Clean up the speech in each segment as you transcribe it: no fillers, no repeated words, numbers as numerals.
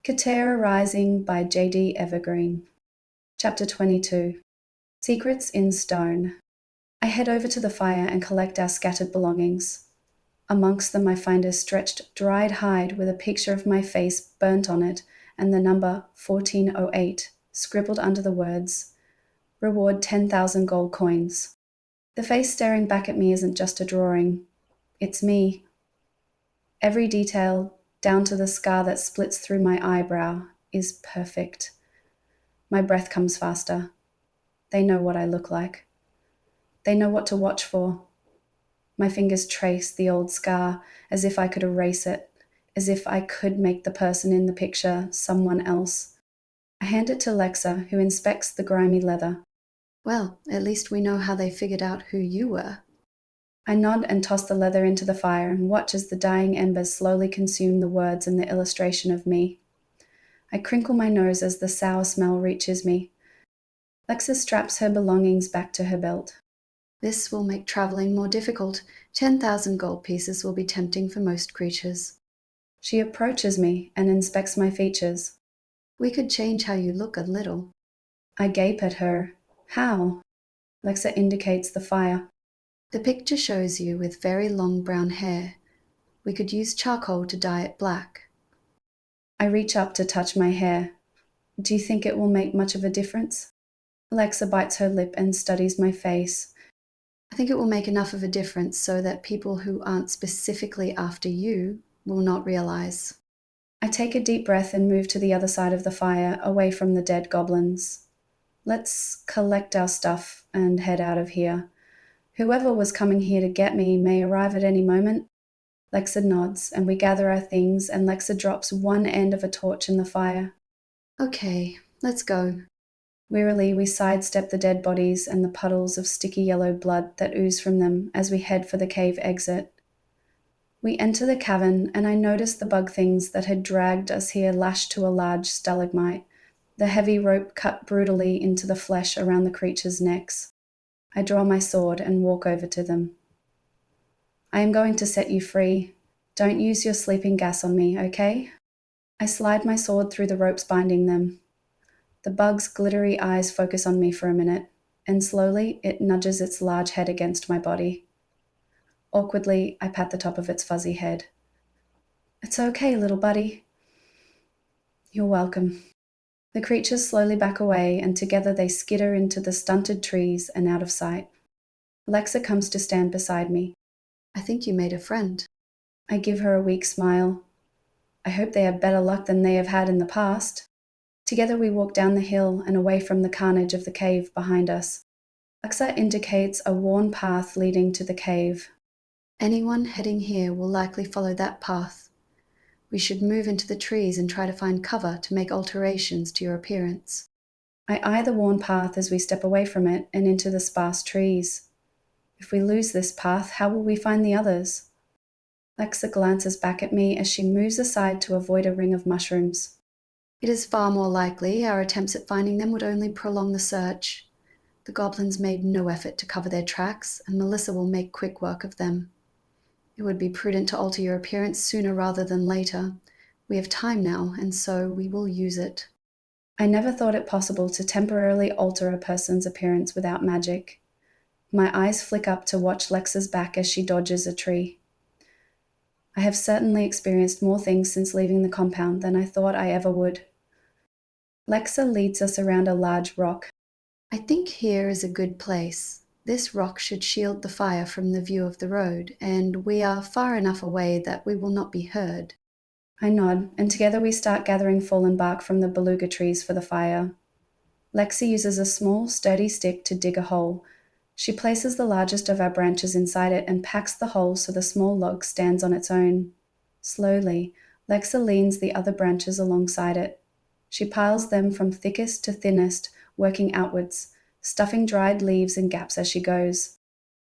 Katera Rising by J.D. Evergreen. Chapter 22. Secrets in Stone. I head over to the fire and collect our scattered belongings. Amongst them I find a stretched, dried hide with a picture of my face burnt on it and the number 1408 scribbled under the words, "Reward 10,000 gold coins." The face staring back at me isn't just a drawing. It's me. Every detail, down to the scar that splits through my eyebrow, is perfect. My breath comes faster. They know what I look like. They know what to watch for. My fingers trace the old scar as if I could erase it, as if I could make the person in the picture someone else. I hand it to Lexa, who inspects the grimy leather. Well, at least we know how they figured out who you were. I nod and toss the leather into the fire and watch as the dying embers slowly consume the words and the illustration of me. I crinkle my nose as the sour smell reaches me. Lexa straps her belongings back to her belt. This will make traveling more difficult. 10,000 gold pieces will be tempting for most creatures. She approaches me and inspects my features. We could change how you look a little. I gape at her. How? Lexa indicates the fire. The picture shows you with very long brown hair. We could use charcoal to dye it black. I reach up to touch my hair. Do you think it will make much of a difference? Lexa bites her lip and studies my face. I think it will make enough of a difference so that people who aren't specifically after you will not realize. I take a deep breath and move to the other side of the fire, away from the dead goblins. Let's collect our stuff and head out of here. Whoever was coming here to get me may arrive at any moment. Lexa nods, and we gather our things, and Lexa drops one end of a torch in the fire. Okay, let's go. Wearily, we sidestep the dead bodies and the puddles of sticky yellow blood that ooze from them as we head for the cave exit. We enter the cavern, and I notice the bug things that had dragged us here lashed to a large stalagmite, the heavy rope cut brutally into the flesh around the creatures' necks. I draw my sword and walk over to them. I am going to set you free. Don't use your sleeping gas on me, okay? I slide my sword through the ropes binding them. The bug's glittery eyes focus on me for a minute, and slowly it nudges its large head against my body. Awkwardly, I pat the top of its fuzzy head. It's okay, little buddy. You're welcome. The creatures slowly back away, and together they skitter into the stunted trees and out of sight. Lexa comes to stand beside me. I think you made a friend. I give her a weak smile. I hope they have better luck than they have had in the past. Together we walk down the hill and away from the carnage of the cave behind us. Lexa indicates a worn path leading to the cave. Anyone heading here will likely follow that path. We should move into the trees and try to find cover to make alterations to your appearance. I eye the worn path as we step away from it and into the sparse trees. If we lose this path, how will we find the others? Lexa glances back at me as she moves aside to avoid a ring of mushrooms. It is far more likely our attempts at finding them would only prolong the search. The goblins made no effort to cover their tracks, and Melissa will make quick work of them. It would be prudent to alter your appearance sooner rather than later. We have time now, and so we will use it. I never thought it possible to temporarily alter a person's appearance without magic. My eyes flick up to watch Lexa's back as she dodges a tree. I have certainly experienced more things since leaving the compound than I thought I ever would. Lexa leads us around a large rock. I think here is a good place. This rock should shield the fire from the view of the road, and we are far enough away that we will not be heard. I nod, and together we start gathering fallen bark from the beluga trees for the fire. Lexa uses a small, sturdy stick to dig a hole. She places the largest of our branches inside it and packs the hole so the small log stands on its own. Slowly, Lexa leans the other branches alongside it. She piles them from thickest to thinnest, working outwards, stuffing dried leaves and gaps as she goes.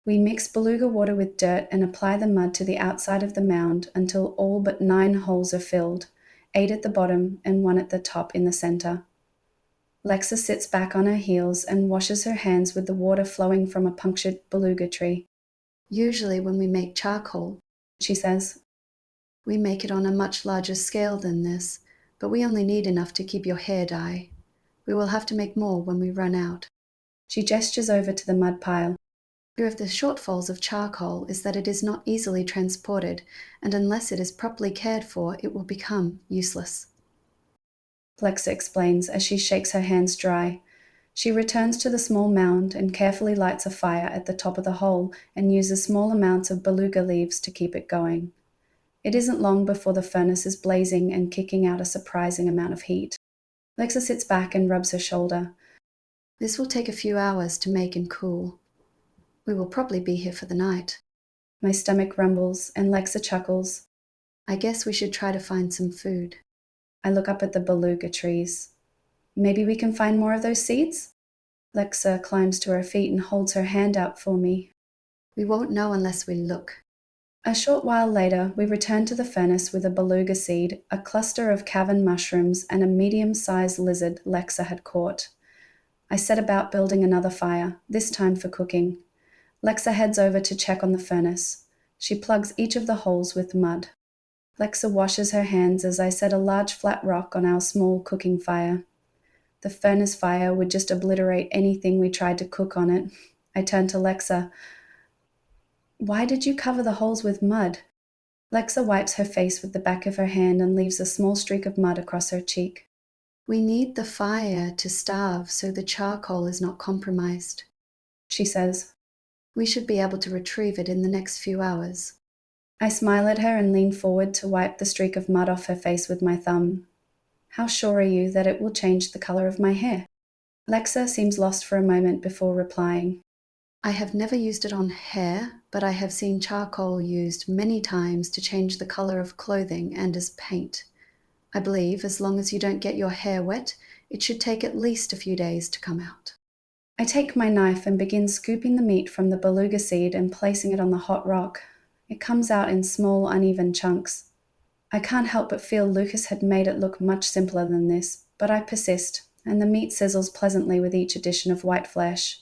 We mix beluga water with dirt and apply the mud to the outside of the mound until all but 9 holes are filled, 8 at the bottom and 1 at the top in the center. Lexa sits back on her heels and washes her hands with the water flowing from a punctured beluga tree. Usually when we make charcoal, She says, we make it on a much larger scale than this. but we only need enough to keep your hair dye. We will have to make more when we run out. She gestures over to the mud pile. Fear of the shortfalls of charcoal is that it is not easily transported, and unless it is properly cared for, it will become useless. Lexa explains as she shakes her hands dry. She returns to the small mound and carefully lights a fire at the top of the hole and uses small amounts of beluga leaves to keep it going. It isn't long before the furnace is blazing and kicking out a surprising amount of heat. Lexa sits back and rubs her shoulder. This will take a few hours to make and cool. We will probably be here for the night. My stomach rumbles and Lexa chuckles. I guess we should try to find some food. I look up at the beluga trees. Maybe we can find more of those seeds? Lexa climbs to her feet and holds her hand out for me. We won't know unless we look. A short while later, we return to the furnace with a beluga seed, a cluster of cavern mushrooms, and a medium-sized lizard Lexa had caught. I set about building another fire, this time for cooking. Lexa heads over to check on the furnace. She plugs each of the holes with mud. Lexa washes her hands as I set a large flat rock on our small cooking fire. The furnace fire would just obliterate anything we tried to cook on it. I turn to Lexa. Why did you cover the holes with mud? Lexa wipes her face with the back of her hand and leaves a small streak of mud across her cheek. We need the fire to starve so the charcoal is not compromised, she says. We should be able to retrieve it in the next few hours. I smile at her and lean forward to wipe the streak of mud off her face with my thumb. How sure are you that it will change the color of my hair? Lexa seems lost for a moment before replying. I have never used it on hair, but I have seen charcoal used many times to change the color of clothing and as paint. I believe as long as you don't get your hair wet, it should take at least a few days to come out. I take my knife and begin scooping the meat from the beluga seed and placing it on the hot rock. It comes out in small, uneven chunks. I can't help but feel Lucas had made it look much simpler than this, but I persist, and the meat sizzles pleasantly with each addition of white flesh.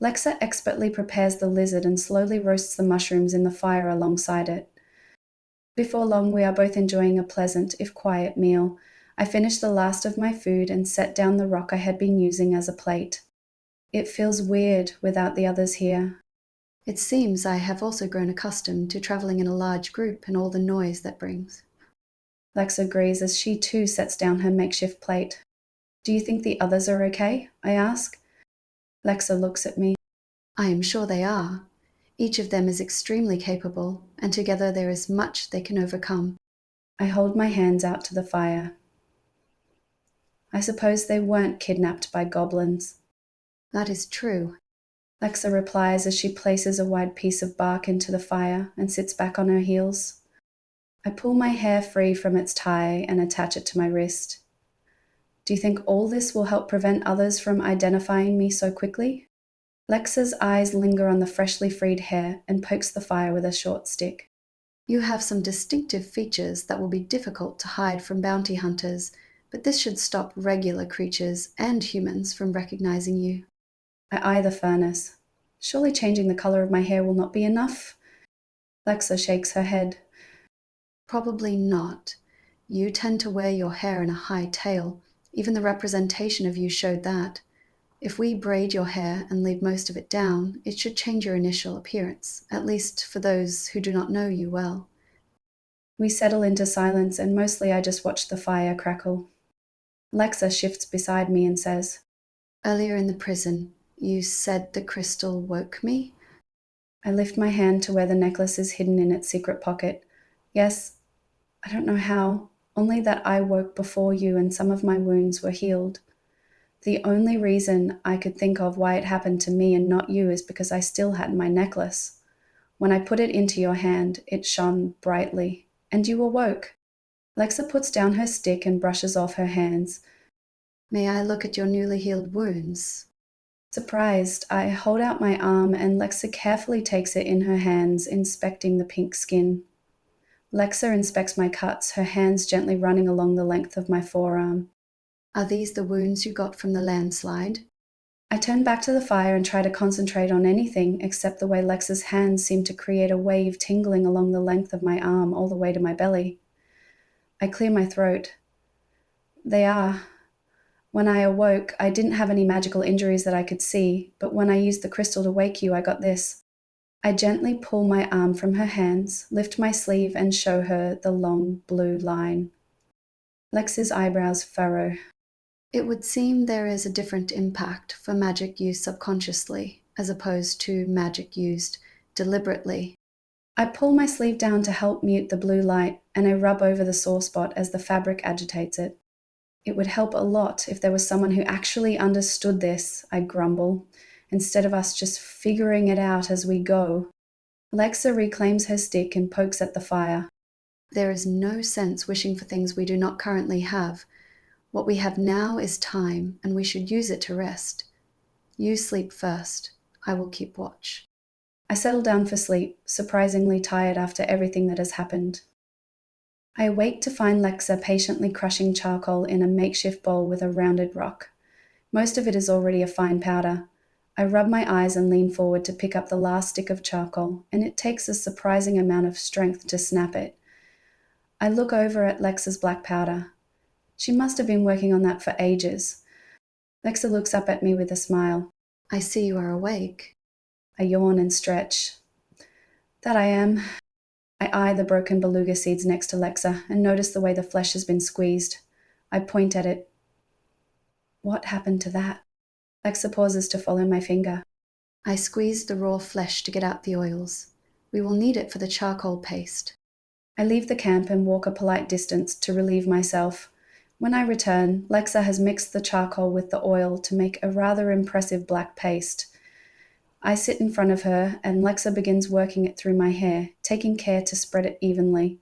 Lexa expertly prepares the lizard and slowly roasts the mushrooms in the fire alongside it. Before long, we are both enjoying a pleasant, if quiet, meal. I finish the last of my food and set down the rock I had been using as a plate. It feels weird without the others here. It seems I have also grown accustomed to traveling in a large group and all the noise that brings. Lexa agrees as she too sets down her makeshift plate. Do you think the others are okay? I ask. Lexa looks at me. I am sure they are. Each of them is extremely capable, and together there is much they can overcome. I hold my hands out to the fire. I suppose they weren't kidnapped by goblins. That is true. Lexa replies as she places a wide piece of bark into the fire and sits back on her heels. I pull my hair free from its tie and attach it to my wrist. Do you think all this will help prevent others from identifying me so quickly? Lexa's eyes linger on the freshly freed hair and pokes the fire with a short stick. You have some distinctive features that will be difficult to hide from bounty hunters, but this should stop regular creatures and humans from recognizing you. I eye the furnace. Surely changing the color of my hair will not be enough? Lexa shakes her head. Probably not. You tend to wear your hair in a high tail. Even the representation of you showed that. If we braid your hair and leave most of it down, it should change your initial appearance, at least for those who do not know you well. We settle into silence and mostly I just watch the fire crackle. Lexa shifts beside me and says, Earlier in the prison, you said the crystal woke me? I lift my hand to where the necklace is hidden in its secret pocket. Yes, I don't know how, only that I woke before you and some of my wounds were healed. The only reason I could think of why it happened to me and not you is because I still had my necklace. When I put it into your hand, it shone brightly, and you awoke. Lexa puts down her stick and brushes off her hands. May I look at your newly healed wounds? Surprised, I hold out my arm and Lexa carefully takes it in her hands, inspecting the pink skin. Lexa inspects my cuts, her hands gently running along the length of my forearm. Are these the wounds you got from the landslide? I turn back to the fire and try to concentrate on anything except the way Lexa's hands seem to create a wave tingling along the length of my arm all the way to my belly. I clear my throat. They are. When I awoke, I didn't have any magical injuries that I could see, but when I used the crystal to wake you, I got this. I gently pull my arm from her hands, lift my sleeve, and show her the long blue line. Lex's eyebrows furrow. It would seem there is a different impact for magic used subconsciously, as opposed to magic used deliberately. I pull my sleeve down to help mute the blue light, and I rub over the sore spot as the fabric agitates it. It would help a lot if there was someone who actually understood this, I grumble, instead of us just figuring it out as we go. Lexa reclaims her stick and pokes at the fire. There is no sense wishing for things we do not currently have. What we have now is time, and we should use it to rest. You sleep first. I will keep watch. I settle down for sleep, surprisingly tired after everything that has happened. I awake to find Lexa patiently crushing charcoal in a makeshift bowl with a rounded rock. Most of it is already a fine powder. I rub my eyes and lean forward to pick up the last stick of charcoal, and it takes a surprising amount of strength to snap it. I look over at Lexa's black powder. She must have been working on that for ages. Lexa looks up at me with a smile. I see you are awake. I yawn and stretch. That I am. I eye the broken beluga seeds next to Lexa and notice the way the flesh has been squeezed. I point at it. What happened to that? Lexa pauses to follow my finger. I squeezed the raw flesh to get out the oils. We will need it for the charcoal paste. I leave the camp and walk a polite distance to relieve myself. When I return, Lexa has mixed the charcoal with the oil to make a rather impressive black paste. I sit in front of her and Lexa begins working it through my hair, taking care to spread it evenly.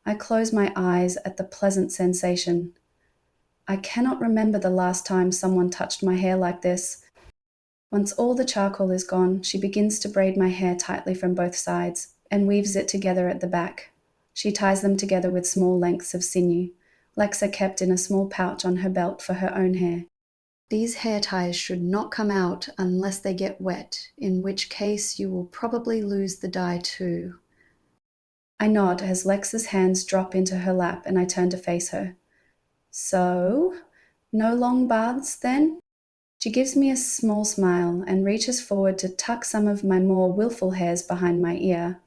I close my eyes at the pleasant sensation. I cannot remember the last time someone touched my hair like this. Once all the charcoal is gone, she begins to braid my hair tightly from both sides and weaves it together at the back. She ties them together with small lengths of sinew. Lexa kept in a small pouch on her belt for her own hair. These hair ties should not come out unless they get wet, in which case you will probably lose the dye too. I nod as Lexa's hands drop into her lap and I turn to face her. So, no long baths then? She gives me a small smile and reaches forward to tuck some of my more willful hairs behind my ear.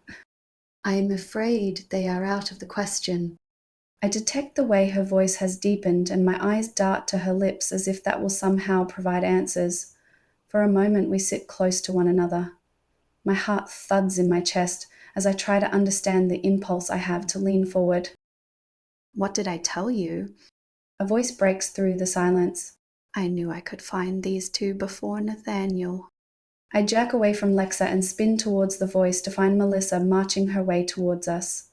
I am afraid they are out of the question. I detect the way her voice has deepened and my eyes dart to her lips as if that will somehow provide answers. For a moment we sit close to one another. My heart thuds in my chest as I try to understand the impulse I have to lean forward. What did I tell you? A voice breaks through the silence. I knew I could find these two before Nathaniel. I jerk away from Lexa and spin towards the voice to find Melissa marching her way towards us.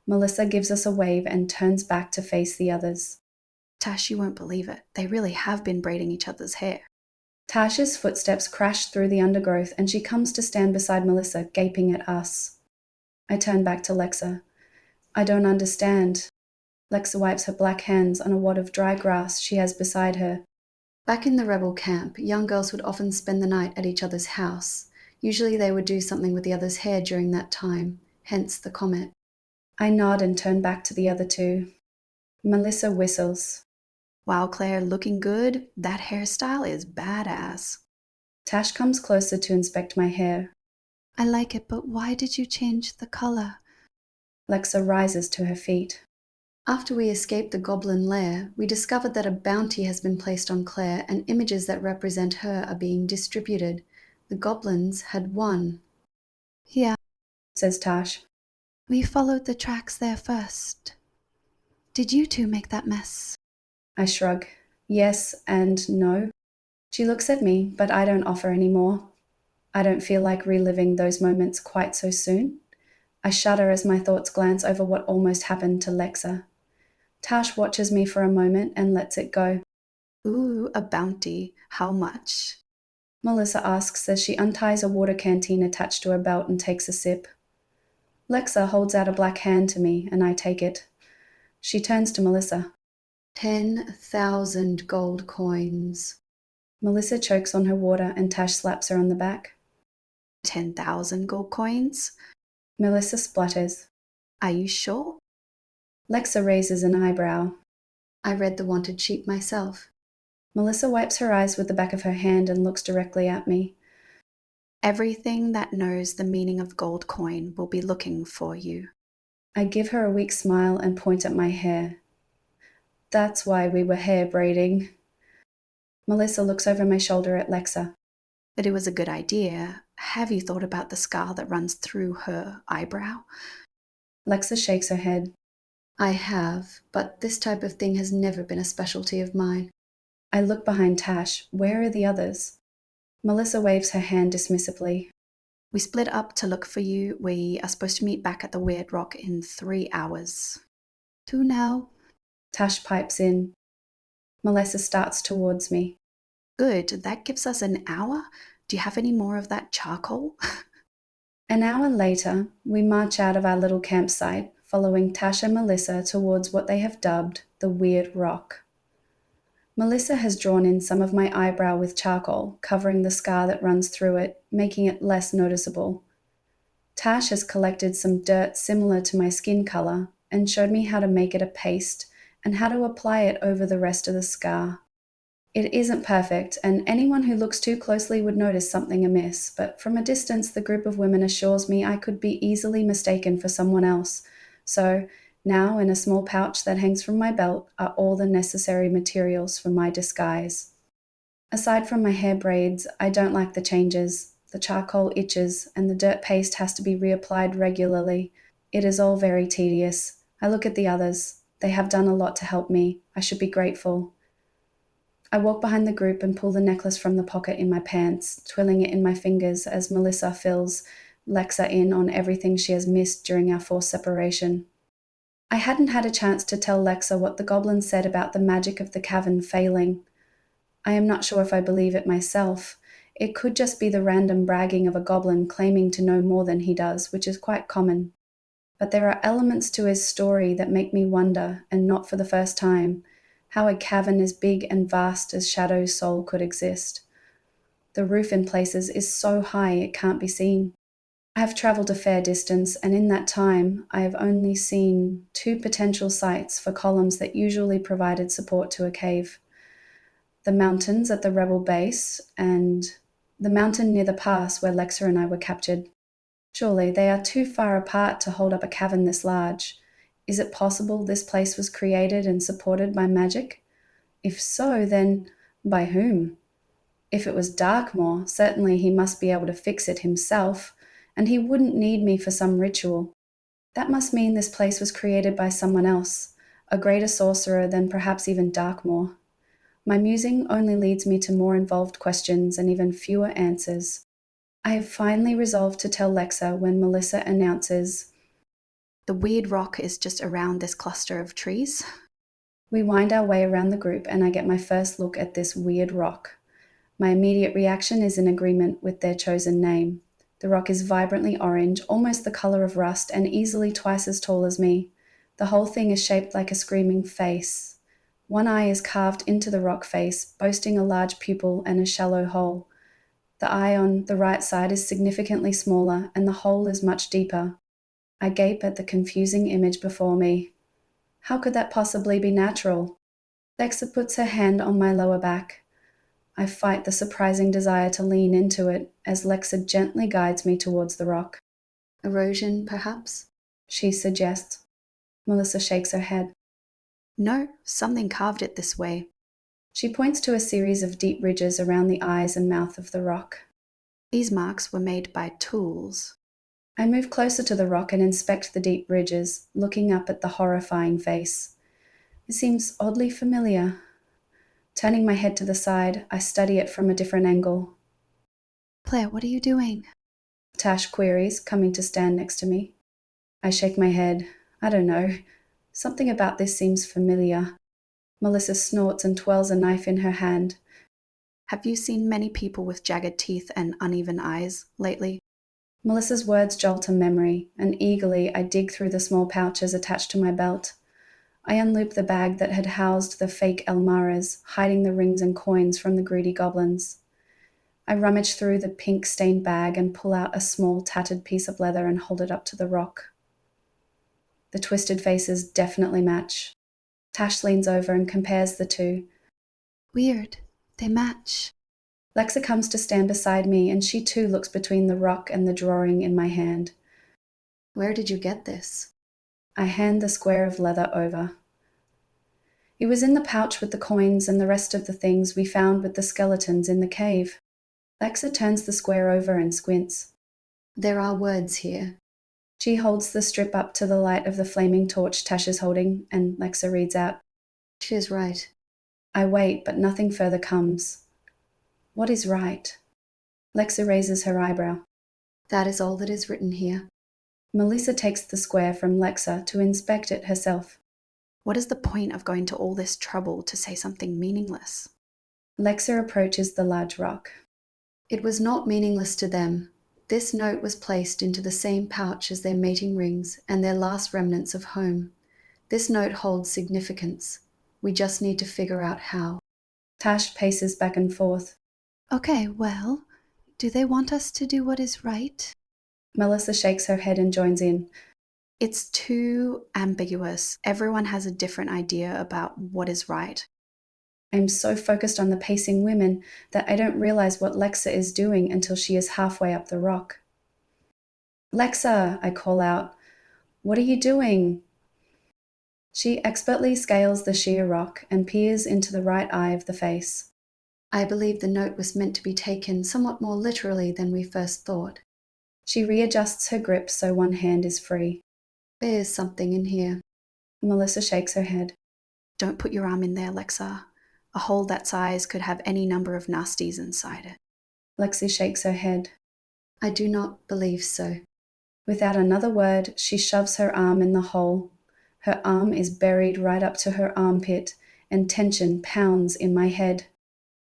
Melissa gives us a wave and turns back to face the others. Tash, you won't believe it. They really have been braiding each other's hair. Tasha's footsteps crash through the undergrowth and she comes to stand beside Melissa, gaping at us. I turn back to Lexa. I don't understand. Lexa wipes her black hands on a wad of dry grass she has beside her. Back in the rebel camp, young girls would often spend the night at each other's house. Usually they would do something with the other's hair during that time, hence the comment. I nod and turn back to the other two. Melissa whistles. Wow, Claire, looking good. That hairstyle is badass. Tash comes closer to inspect my hair. I like it, but why did you change the color? Lexa rises to her feet. After we escaped the goblin lair, we discovered that a bounty has been placed on Claire and images that represent her are being distributed. The goblins had won. Yeah, Says Tash. we followed the tracks there first. Did you two make that mess? I shrug. Yes and no. She looks at me, but I don't offer any more. I don't feel like reliving those moments quite so soon. I shudder as my thoughts glance over what almost happened to Lexa. Tash watches me for a moment and lets it go. Ooh, a bounty. How much? Melissa asks as she unties a water canteen attached to her belt and takes a sip. Lexa holds out a black hand to me and I take it. She turns to Melissa. 10,000 gold coins. Melissa chokes on her water and Tash slaps her on the back. 10,000 gold coins? Melissa splutters. Are you sure? Lexa raises an eyebrow. I read the wanted sheet myself. Melissa wipes her eyes with the back of her hand and looks directly at me. Everything that knows the meaning of gold coin will be looking for you. I give her a weak smile and point at my hair. That's why we were hair braiding. Melissa looks over my shoulder at Lexa. But it was a good idea. Have you thought about the scar that runs through her eyebrow? Lexa shakes her head. I have, but this type of thing has never been a specialty of mine. I look behind Tash. Where are the others? Melissa waves her hand dismissively. We split up to look for you. We are supposed to meet back at the Weird Rock in 3 hours. 2 now. Tash pipes in. Melissa starts towards me. Good, that gives us an hour. Do you have any more of that charcoal? An hour later, we march out of our little campsite, following Tash and Melissa towards what they have dubbed the Weird Rock. Melissa has drawn in some of my eyebrow with charcoal, covering the scar that runs through it, making it less noticeable. Tash has collected some dirt similar to my skin color and showed me how to make it a paste and how to apply it over the rest of the scar. It isn't perfect, and anyone who looks too closely would notice something amiss, but from a distance the group of women assures me I could be easily mistaken for someone else. So, now in a small pouch that hangs from my belt are all the necessary materials for my disguise. Aside from my hair braids, I don't like the changes. The charcoal itches, and the dirt paste has to be reapplied regularly. It is all very tedious. I look at the others. They have done a lot to help me. I should be grateful. I walk behind the group and pull the necklace from the pocket in my pants, twirling it in my fingers as Melissa fills Lexa in on everything she has missed during our forced separation. I hadn't had a chance to tell Lexa what the goblin said about the magic of the cavern failing. I am not sure if I believe it myself. It could just be the random bragging of a goblin claiming to know more than he does, which is quite common. But there are elements to his story that make me wonder, and not for the first time, how a cavern as big and vast as Shadowsoul could exist. The roof in places is so high it can't be seen. I have travelled a fair distance, and in that time I have only seen 2 potential sites for columns that usually provided support to a cave. The mountains at the rebel base, and the mountain near the pass where Lexa and I were captured. Surely they are too far apart to hold up a cavern this large. Is it possible this place was created and supported by magic? If so, then by whom? If it was Darkmoor, certainly he must be able to fix it himself, and he wouldn't need me for some ritual. That must mean this place was created by someone else, a greater sorcerer than perhaps even Darkmoor. My musing only leads me to more involved questions and even fewer answers. I have finally resolved to tell Lexa when Melissa announces, The Weird Rock is just around this cluster of trees. We wind our way around the group and I get my first look at this weird rock. My immediate reaction is in agreement with their chosen name. The rock is vibrantly orange, almost the color of rust, and easily twice as tall as me. The whole thing is shaped like a screaming face. One eye is carved into the rock face, boasting a large pupil and a shallow hole. The eye on the right side is significantly smaller, and the hole is much deeper. I gape at the confusing image before me. How could that possibly be natural? Lexa puts her hand on my lower back. I fight the surprising desire to lean into it as Lexa gently guides me towards the rock. Erosion, perhaps? She suggests. Melissa shakes her head. No, something carved it this way. She points to a series of deep ridges around the eyes and mouth of the rock. These marks were made by tools. I move closer to the rock and inspect the deep ridges, looking up at the horrifying face. It seems oddly familiar. Turning my head to the side, I study it from a different angle. Claire, what are you doing? Tash queries, coming to stand next to me. I shake my head. I don't know. Something about this seems familiar. Melissa snorts and twirls a knife in her hand. Have you seen many people with jagged teeth and uneven eyes lately? Melissa's words jolt a memory, and eagerly I dig through the small pouches attached to my belt. I unloop the bag that had housed the fake Elmaras, hiding the rings and coins from the greedy goblins. I rummage through the pink-stained bag and pull out a small, tattered piece of leather and hold it up to the rock. The twisted faces definitely match. Tash leans over and compares the two. Weird. They match. Lexa comes to stand beside me, and she too looks between the rock and the drawing in my hand. Where did you get this? I hand the square of leather over. It was in the pouch with the coins and the rest of the things we found with the skeletons in the cave. Lexa turns the square over and squints. There are words here. She holds the strip up to the light of the flaming torch Tash is holding, and Lexa reads out. She is right. I wait, but nothing further comes. What is right? Lexa raises her eyebrow. That is all that is written here. Melissa takes the square from Lexa to inspect it herself. What is the point of going to all this trouble to say something meaningless? Lexa approaches the large rock. It was not meaningless to them. This note was placed into the same pouch as their mating rings and their last remnants of home. This note holds significance. We just need to figure out how. Tash paces back and forth. Okay, well, do they want us to do what is right? Melissa shakes her head and joins in. It's too ambiguous. Everyone has a different idea about what is right. I'm so focused on the pacing women that I don't realize what Lexa is doing until she is halfway up the rock. Lexa, I call out. What are you doing? She expertly scales the sheer rock and peers into the right eye of the face. I believe the note was meant to be taken somewhat more literally than we first thought. She readjusts her grip so one hand is free. There's something in here. Melissa shakes her head. Don't put your arm in there, Lexa. A hole that size could have any number of nasties inside it. Lexi shakes her head. I do not believe so. Without another word, she shoves her arm in the hole. Her arm is buried right up to her armpit, and tension pounds in my head.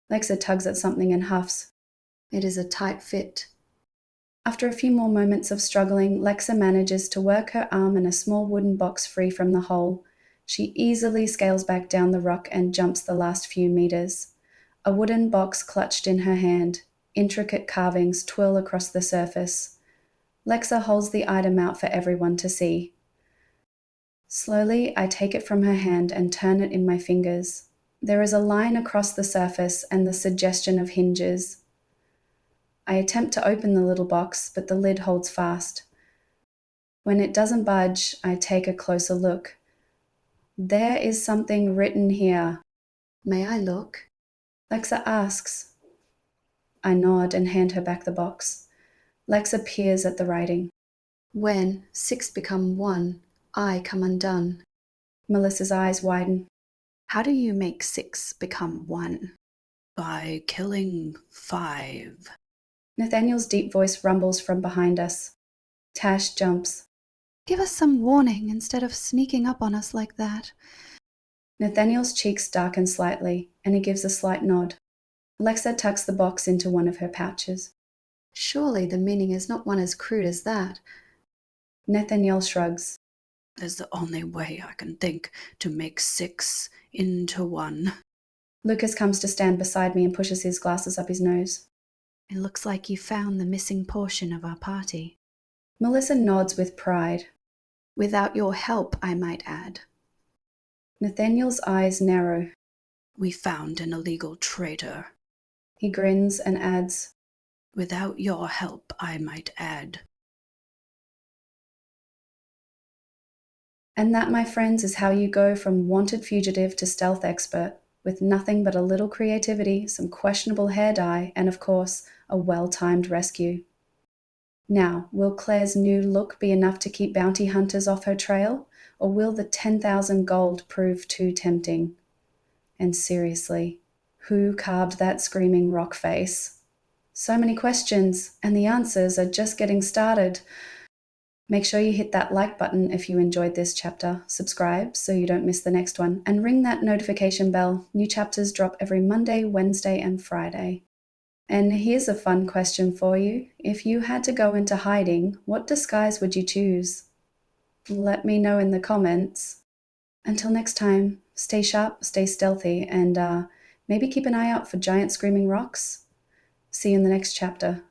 Lexa tugs at something and huffs. It is a tight fit. After a few more moments of struggling, Lexa manages to work her arm and a small wooden box free from the hole. She easily scales back down the rock and jumps the last few meters. A wooden box clutched in her hand. Intricate carvings twirl across the surface. Lexa holds the item out for everyone to see. Slowly, I take it from her hand and turn it in my fingers. There is a line across the surface and the suggestion of hinges. I attempt to open the little box, but the lid holds fast. When it doesn't budge, I take a closer look. There is something written here. May I look? Lexa asks. I nod and hand her back the box. Lexa peers at the writing. When 6 become 1, I come undone. Melissa's eyes widen. How do you make 6 become 1? By killing 5. Nathaniel's deep voice rumbles from behind us. Tash jumps. Give us some warning instead of sneaking up on us like that. Nathaniel's cheeks darken slightly, and he gives a slight nod. Lexa tucks the box into one of her pouches. Surely the meaning is not one as crude as that. Nathaniel shrugs. That's the only way I can think to make 6 into 1. Lucas comes to stand beside me and pushes his glasses up his nose. It looks like you found the missing portion of our party. Melissa nods with pride. Without your help, I might add. Nathaniel's eyes narrow. We found an illegal traitor. He grins and adds, Without your help, I might add. And that, my friends, is how you go from wanted fugitive to stealth expert, with nothing but a little creativity, some questionable hair dye, and of course, a well-timed rescue. Now, will Claire's new look be enough to keep bounty hunters off her trail, or will the 10,000 gold prove too tempting? And seriously, who carved that screaming rock face? So many questions, and the answers are just getting started. Make sure you hit that like button if you enjoyed this chapter, subscribe so you don't miss the next one, and ring that notification bell. New chapters drop every Monday, Wednesday, and Friday. And here's a fun question for you. If you had to go into hiding, what disguise would you choose? Let me know in the comments. Until next time, stay sharp, stay stealthy, and maybe keep an eye out for giant screaming rocks. See you in the next chapter.